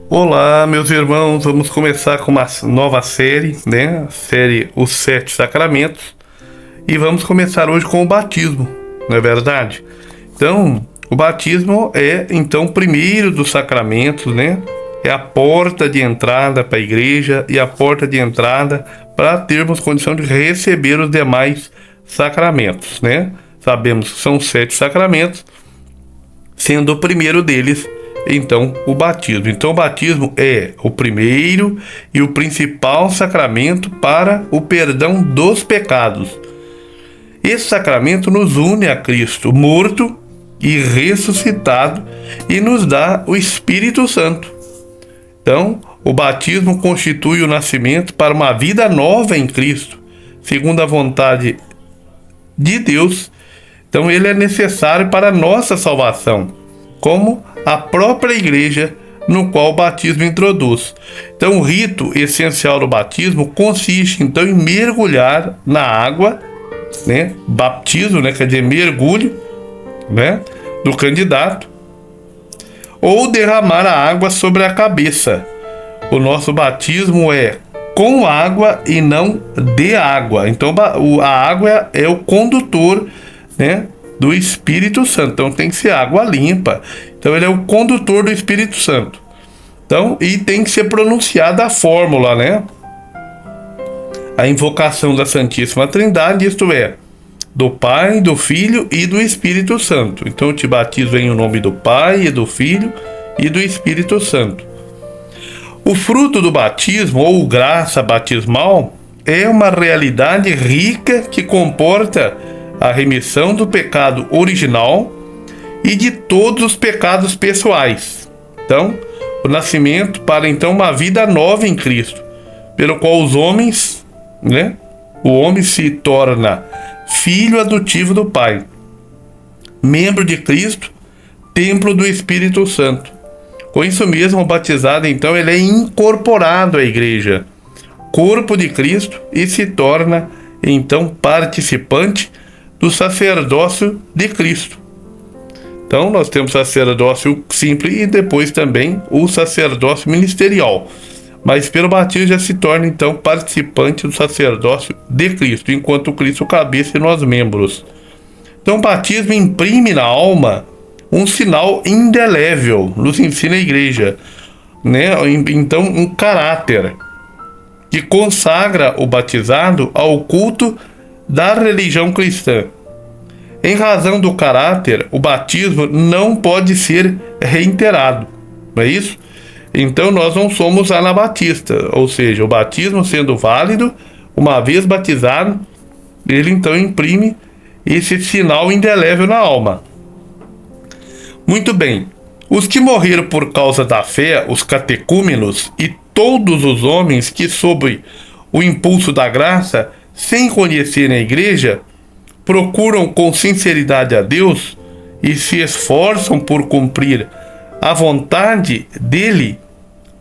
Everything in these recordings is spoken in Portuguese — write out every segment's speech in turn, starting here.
Olá, meus irmãos, vamos começar com uma nova série, né? A série Os Sete Sacramentos. E vamos começar hoje com o batismo, não é verdade? Então, o batismo é, então, o primeiro dos sacramentos, né? É a porta de entrada para a igreja e a porta de entrada para termos condição de receber os demais sacramentos, né? Sabemos que são 7 sacramentos, sendo o primeiro deles então o batismo. Então o batismo é o primeiro e o principal sacramento para o perdão dos pecados. Esse sacramento nos une a Cristo morto e ressuscitado e nos dá o Espírito Santo. Então o batismo constitui o nascimento para uma vida nova em Cristo, segundo a vontade de Deus. Então ele é necessário para a nossa salvação, como a própria igreja no qual o batismo introduz. Então o rito essencial do batismo consiste então em mergulhar na água, né? Baptismo, né? Quer dizer, mergulho, né? Do candidato, ou derramar a água sobre a cabeça. O nosso batismo é com água e não de água. Então a água é o condutor, né, do Espírito Santo. Então tem que ser água limpa. Então ele é o condutor do Espírito Santo. Então, e tem que ser pronunciada a fórmula, né? A invocação da Santíssima Trindade, isto é, do Pai, do Filho e do Espírito Santo. Então eu te batizo em nome do Pai, e do Filho e do Espírito Santo. O fruto do batismo, ou graça batismal, é uma realidade rica que comporta a remissão do pecado original e de todos os pecados pessoais. Então, o nascimento para então uma vida nova em Cristo, pelo qual os homens, né? O homem se torna filho adotivo do Pai, membro de Cristo, templo do Espírito Santo. Com isso mesmo, o batizado então ele é incorporado à igreja, corpo de Cristo, e se torna então participante do sacerdócio de Cristo. Então nós temos sacerdócio simples e depois também o sacerdócio ministerial, mas pelo batismo já se torna então participante do sacerdócio de Cristo, enquanto Cristo cabeça e nós membros. Então o batismo imprime na alma um sinal indelével, nos ensina a igreja, né? Então um caráter que consagra o batizado ao culto da religião cristã. Em razão do caráter, o batismo não pode ser reiterado, não é isso? Então nós não somos anabatistas, ou seja, o batismo sendo válido, uma vez batizado, ele então imprime esse sinal indelével na alma. Muito bem, os que morreram por causa da fé, os catecúmenos e todos os homens que, sob o impulso da graça, sem conhecerem a igreja, procuram com sinceridade a Deus e se esforçam por cumprir a vontade dele,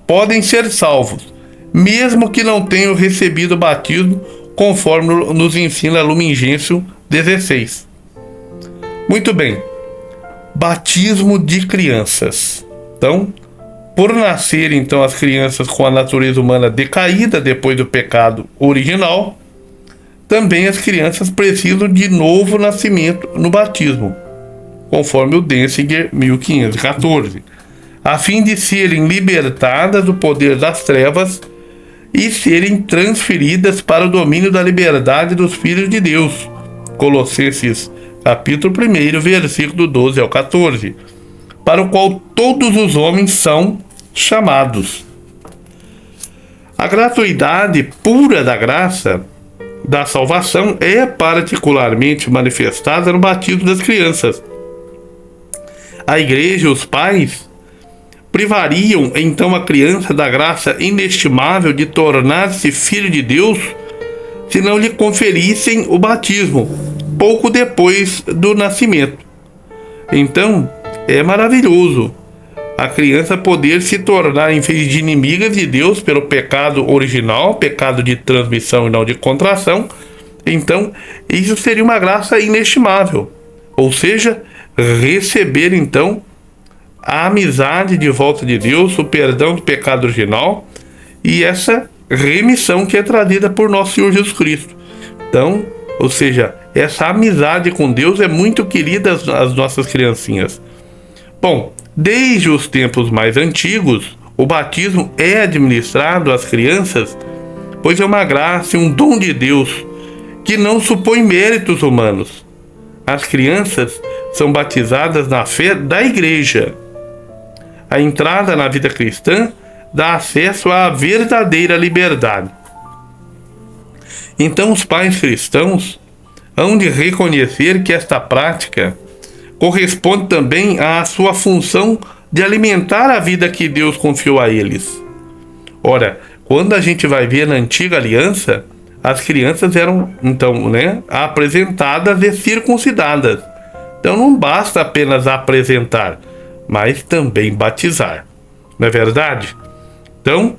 podem ser salvos, mesmo que não tenham recebido o batismo, conforme nos ensina Lumen Gentium 16. Muito bem, batismo de crianças. Então, por nascer então as crianças com a natureza humana decaída depois do pecado original, também as crianças precisam de novo nascimento no batismo, conforme o Denzinger 1514, a fim de serem libertadas do poder das trevas e serem transferidas para o domínio da liberdade dos filhos de Deus. Colossenses capítulo 1, versículo 12 ao 14, para o qual todos os homens são chamados. A gratuidade pura da graça da salvação é particularmente manifestada no batismo das crianças. A igreja e os pais privariam então a criança da graça inestimável de tornar-se filho de Deus se não lhe conferissem o batismo pouco depois do nascimento. Então é maravilhoso a criança poder se tornar, em vez de inimigas de Deus pelo pecado original, pecado de transmissão e não de contração. Então isso seria uma graça inestimável, ou seja, receber então a amizade de volta de Deus, o perdão do pecado original e essa remissão que é trazida por nosso Senhor Jesus Cristo. Então, ou seja, essa amizade com Deus é muito querida às nossas criancinhas. Bom, desde os tempos mais antigos, o batismo é administrado às crianças, pois é uma graça e um dom de Deus que não supõe méritos humanos. As crianças são batizadas na fé da igreja. A entrada na vida cristã dá acesso à verdadeira liberdade. Então, os pais cristãos hão de reconhecer que esta prática corresponde também à sua função de alimentar a vida que Deus confiou a eles. Ora, quando a gente vai ver na antiga aliança, as crianças eram, então, apresentadas e circuncidadas. Então não basta apenas apresentar, mas também batizar. Não é verdade? Então,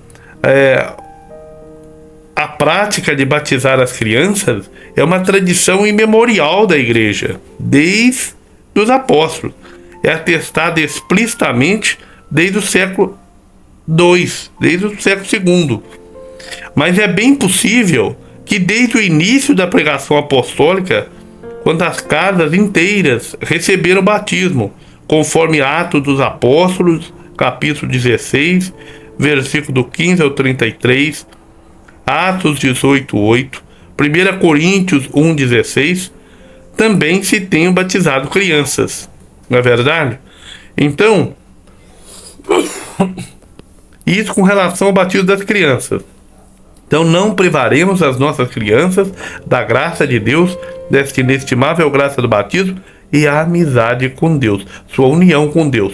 a prática de batizar as crianças é uma tradição imemorial da igreja, desde os apóstolos. É atestada explicitamente desde o século II, desde o século II. Mas é bem possível que desde o início da pregação apostólica, quando as casas inteiras receberam o batismo, conforme Atos dos Apóstolos, capítulo 16, versículo do 15 ao 33, Atos 18, 8, 1 Coríntios 1, 16, também se tenham batizado crianças. Não é verdade? Então, isso com relação ao batismo das crianças. Então não privaremos as nossas crianças da graça de Deus, desta inestimável graça do batismo e a amizade com Deus, sua união com Deus.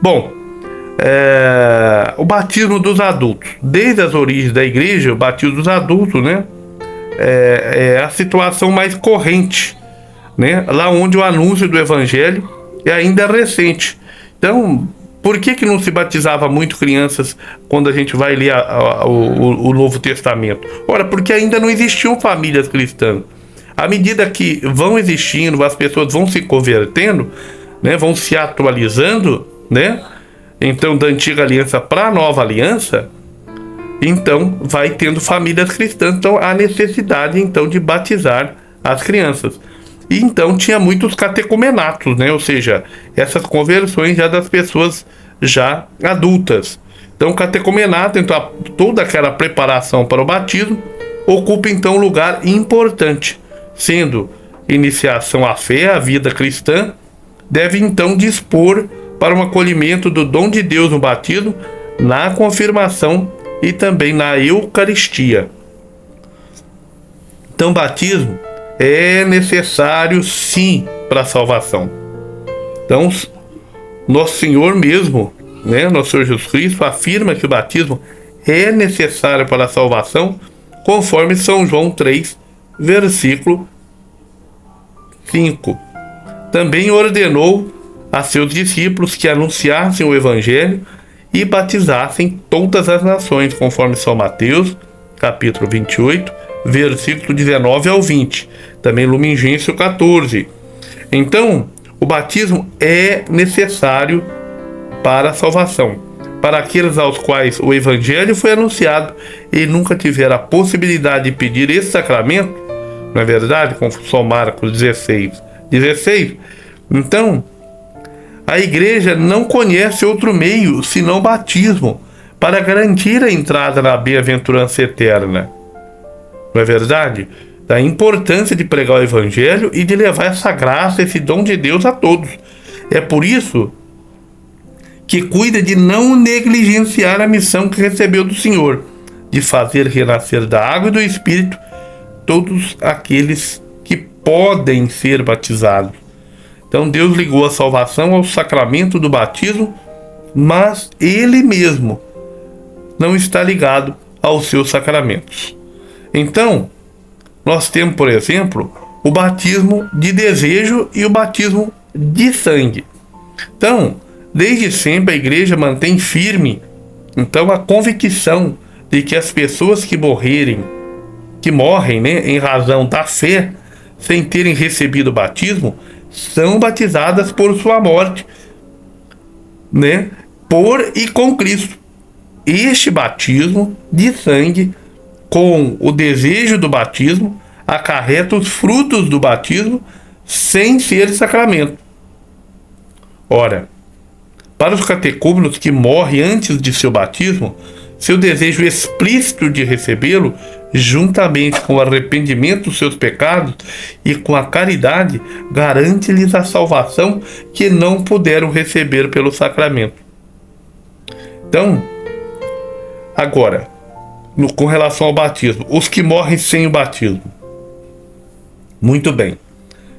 Bom, o batismo dos adultos. Desde as origens da igreja, o batismo dos adultos, é a situação mais corrente, lá onde o anúncio do evangelho é ainda recente. Então, por que não se batizava muito crianças quando a gente vai ler o Novo Testamento? Ora, porque ainda não existiam famílias cristãs. À medida que vão existindo, as pessoas vão se convertendo, vão se atualizando, então da antiga aliança para a nova aliança, então vai tendo famílias cristãs. Então há necessidade então de batizar as crianças. E então tinha muitos catecumenatos, ou seja, essas conversões já das pessoas já adultas. Então o catecumenato, então toda aquela preparação para o batismo, ocupa então um lugar importante, sendo iniciação à fé, à vida cristã, deve então dispor para um acolhimento do dom de Deus no batismo, na confirmação e também na Eucaristia. Então batismo é necessário sim para a salvação. Então nosso Senhor mesmo, nosso Senhor Jesus Cristo afirma que o batismo é necessário para a salvação, conforme São João 3, versículo 5. Também ordenou a seus discípulos que anunciassem o evangelho e batizassem todas as nações, conforme São Mateus, capítulo 28, versículo 19 ao 20. Também Lumen Gentium 14. Então, o batismo é necessário para a salvação, para aqueles aos quais o evangelho foi anunciado e nunca tiveram a possibilidade de pedir esse sacramento, não é verdade? Como São Marcos 16. Então, a igreja não conhece outro meio senão o batismo para garantir a entrada na bem-aventurança eterna. Não é verdade? Da importância de pregar o evangelho e de levar essa graça, esse dom de Deus a todos. É por isso que cuida de não negligenciar a missão que recebeu do Senhor, de fazer renascer da água e do Espírito todos aqueles que podem ser batizados. Então Deus ligou a salvação ao sacramento do batismo, mas Ele mesmo não está ligado aos seus sacramentos. Então, nós temos, por exemplo, o batismo de desejo e o batismo de sangue. Então, desde sempre a igreja mantém firme, então, a convicção de que as pessoas que morrem, em razão da fé, sem terem recebido o batismo, são batizadas por sua morte, né, por e com Cristo. Este batismo de sangue, com o desejo do batismo, acarreta os frutos do batismo sem ser sacramento. Ora, para os catecúmenos que morrem antes de seu batismo, seu desejo explícito de recebê-lo, juntamente com o arrependimento dos seus pecados e com a caridade, garante-lhes a salvação que não puderam receber pelo sacramento. Então, agora, com relação ao batismo, os que morrem sem o batismo. Muito bem.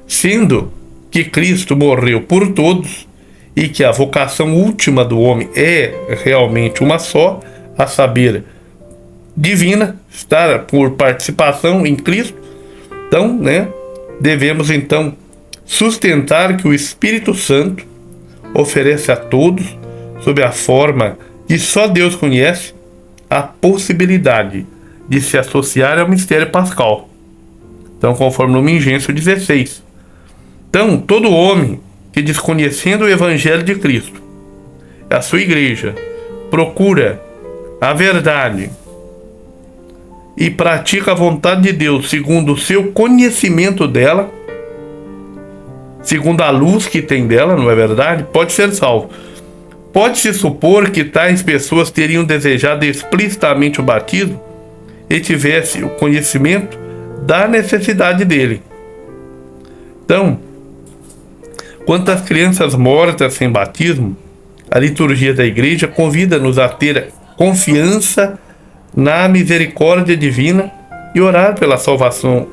Sendo que Cristo morreu por todos e que a vocação última do homem é realmente uma só, a saber, divina, estar por participação em Cristo, então, né, devemos então sustentar que o Espírito Santo oferece a todos, sob a forma que só Deus conhece, a possibilidade de se associar ao mistério pascal. Então, conforme no Mingêncio 16. Então, todo homem que, desconhecendo o Evangelho de Cristo, a sua igreja, procura a verdade e pratica a vontade de Deus segundo o seu conhecimento dela, segundo a luz que tem dela, não é verdade? Pode ser salvo. Pode-se supor que tais pessoas teriam desejado explicitamente o batismo e tivesse o conhecimento da necessidade dele. Então, quanto às crianças mortas sem batismo, a liturgia da igreja convida-nos a ter confiança na misericórdia divina e orar pela salvação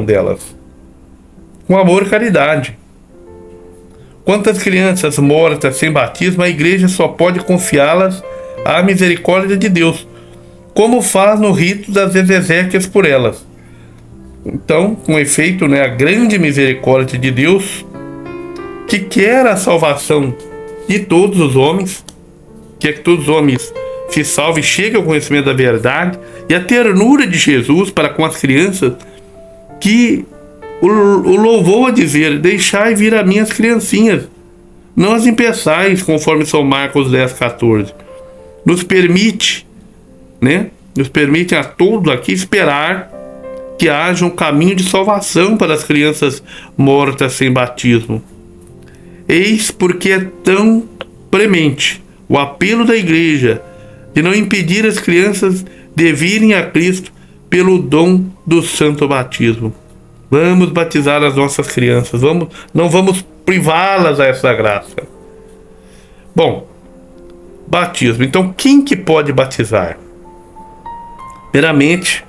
delas, com amor e caridade. Quanto às crianças mortas sem batismo, a igreja só pode confiá-las à misericórdia de Deus, como faz no rito das exequias por elas. Então, com efeito, né, a grande misericórdia de Deus, que quer a salvação de todos os homens, quer que todos os homens se salvem, cheguem ao conhecimento da verdade, e a ternura de Jesus para com as crianças, que o louvou a dizer: deixai vir a minhas criancinhas, não as impeçais, conforme São Marcos 10,14. Nos permite, né? Nos permite a todos aqui esperar que haja um caminho de salvação para as crianças mortas sem batismo. Eis porque é tão premente o apelo da igreja de não impedir as crianças de virem a Cristo pelo dom do santo batismo. Vamos batizar as nossas crianças, não vamos privá-las a essa graça. Bom, batismo. Então, quem que pode batizar? Primeiramente,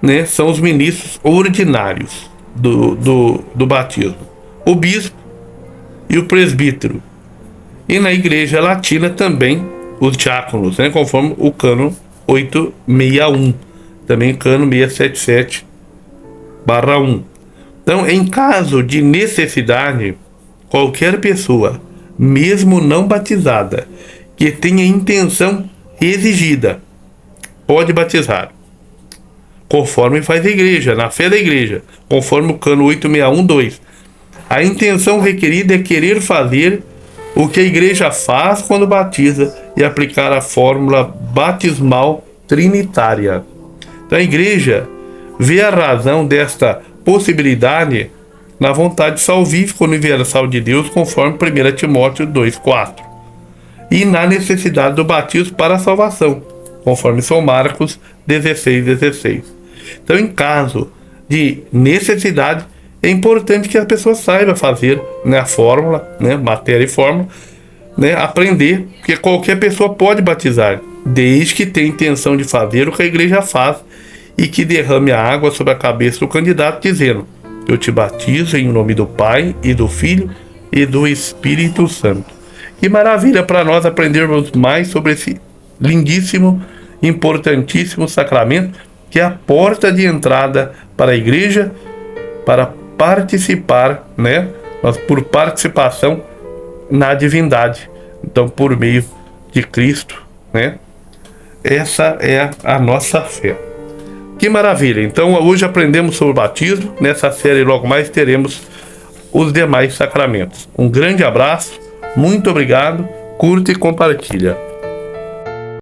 né, são os ministros ordinários do batismo, o bispo e o presbítero. E na igreja latina também os diáconos, né, conforme o cânon 861, também cânon 677/1. Então, em caso de necessidade, qualquer pessoa, mesmo não batizada, que tenha intenção exigida, pode batizar, conforme faz a igreja, na fé da igreja, conforme o cânon 861/2. A intenção requerida é querer fazer o que a igreja faz quando batiza e aplicar a fórmula batismal trinitária. Então, a igreja vê a razão desta possibilidade na vontade salvífica universal de Deus, conforme 1 Timóteo 2,4, e na necessidade do batismo para a salvação, conforme São Marcos 16,16. Então, em caso de necessidade, é importante que a pessoa saiba fazer, né, a fórmula, né, matéria e fórmula, né, aprender, porque qualquer pessoa pode batizar, desde que tenha intenção de fazer o que a igreja faz e que derrame a água sobre a cabeça do candidato, dizendo: eu te batizo em nome do Pai e do Filho e do Espírito Santo. Que maravilha para nós aprendermos mais sobre esse lindíssimo, importantíssimo sacramento, que é a porta de entrada para a igreja, para participar, né, mas por participação na divindade. Então, por meio de Cristo, né, essa é a nossa fé. Que maravilha! Então, hoje aprendemos sobre o batismo. Nessa série, logo mais, teremos os demais sacramentos. Um grande abraço, muito obrigado, curta e compartilha.